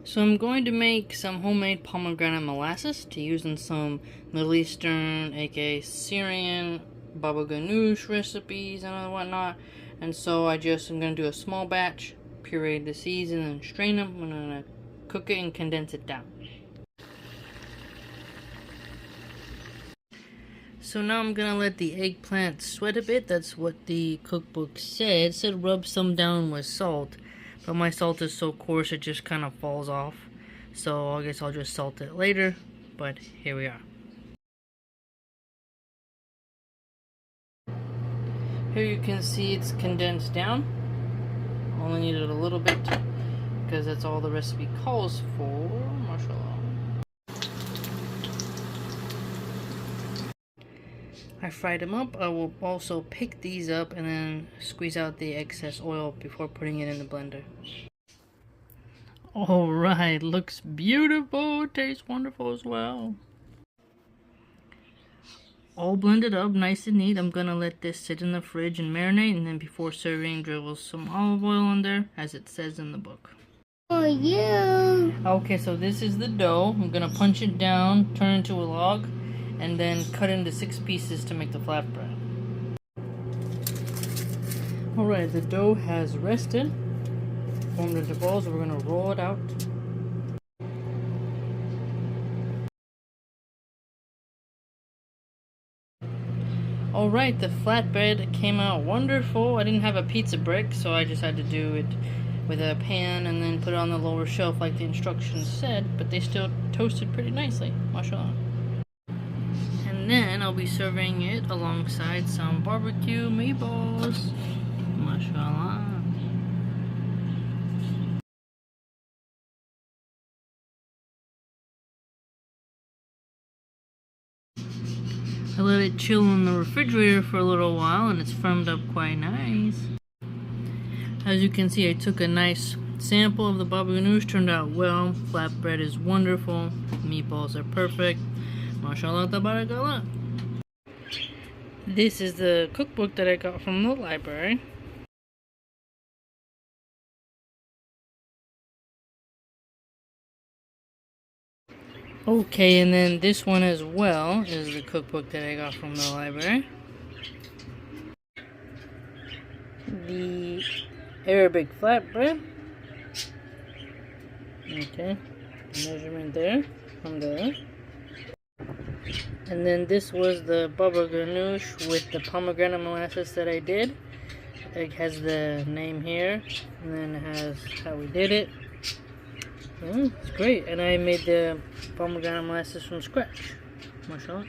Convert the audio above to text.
So I'm going to make some homemade pomegranate molasses to use in some Middle Eastern, aka Syrian, baba Ghanouj recipes and whatnot. And so I'm going to do a small batch, puree the seeds and then strain them. I'm going to cook it and condense it down. So now I'm going to let the eggplant sweat a bit. That's what the cookbook said. It said rub some down with salt. But my salt is so coarse it just kind of falls off. So I guess I'll just salt it later. But here we are. Here you can see it's condensed down. Only needed a little bit because that's all the recipe calls for. Mashallah. I fried them up. I will also pick these up and then squeeze out the excess oil before putting it in the blender. Alright, looks beautiful. Tastes wonderful as well. All blended up nice and neat. I'm gonna let this sit in the fridge and marinate, and then before serving, drizzle some olive oil on there as it says in the book. Oh yeah. Okay, so this is the dough. I'm gonna punch it down, turn it into a log, and then cut into 6 pieces to make the flatbread. Alright, the dough has rested, formed into balls. We're gonna roll it out. Alright, the flatbread came out wonderful. I didn't have a pizza brick, so I just had to do it with a pan and then put it on the lower shelf like the instructions said, but they still toasted pretty nicely, mashallah. And then I'll be serving it alongside some barbecue meatballs, mashallah. I let it chill in the refrigerator for a little while and it's firmed up quite nice. As you can see, I took a nice sample of the baba Ghanouj, turned out well. Flatbread is wonderful, meatballs are perfect, mashallah tabarakallah. This is the cookbook that I got from the library. Okay, and then this one as well is the cookbook that I got from the library. The Arabic flatbread. Okay, measurement there from there. And then this was the baba Ghanouj with the pomegranate molasses that I did. It has the name here, and then it has how we did it. It's great, and I made the pomegranate molasses from scratch. Mashallah.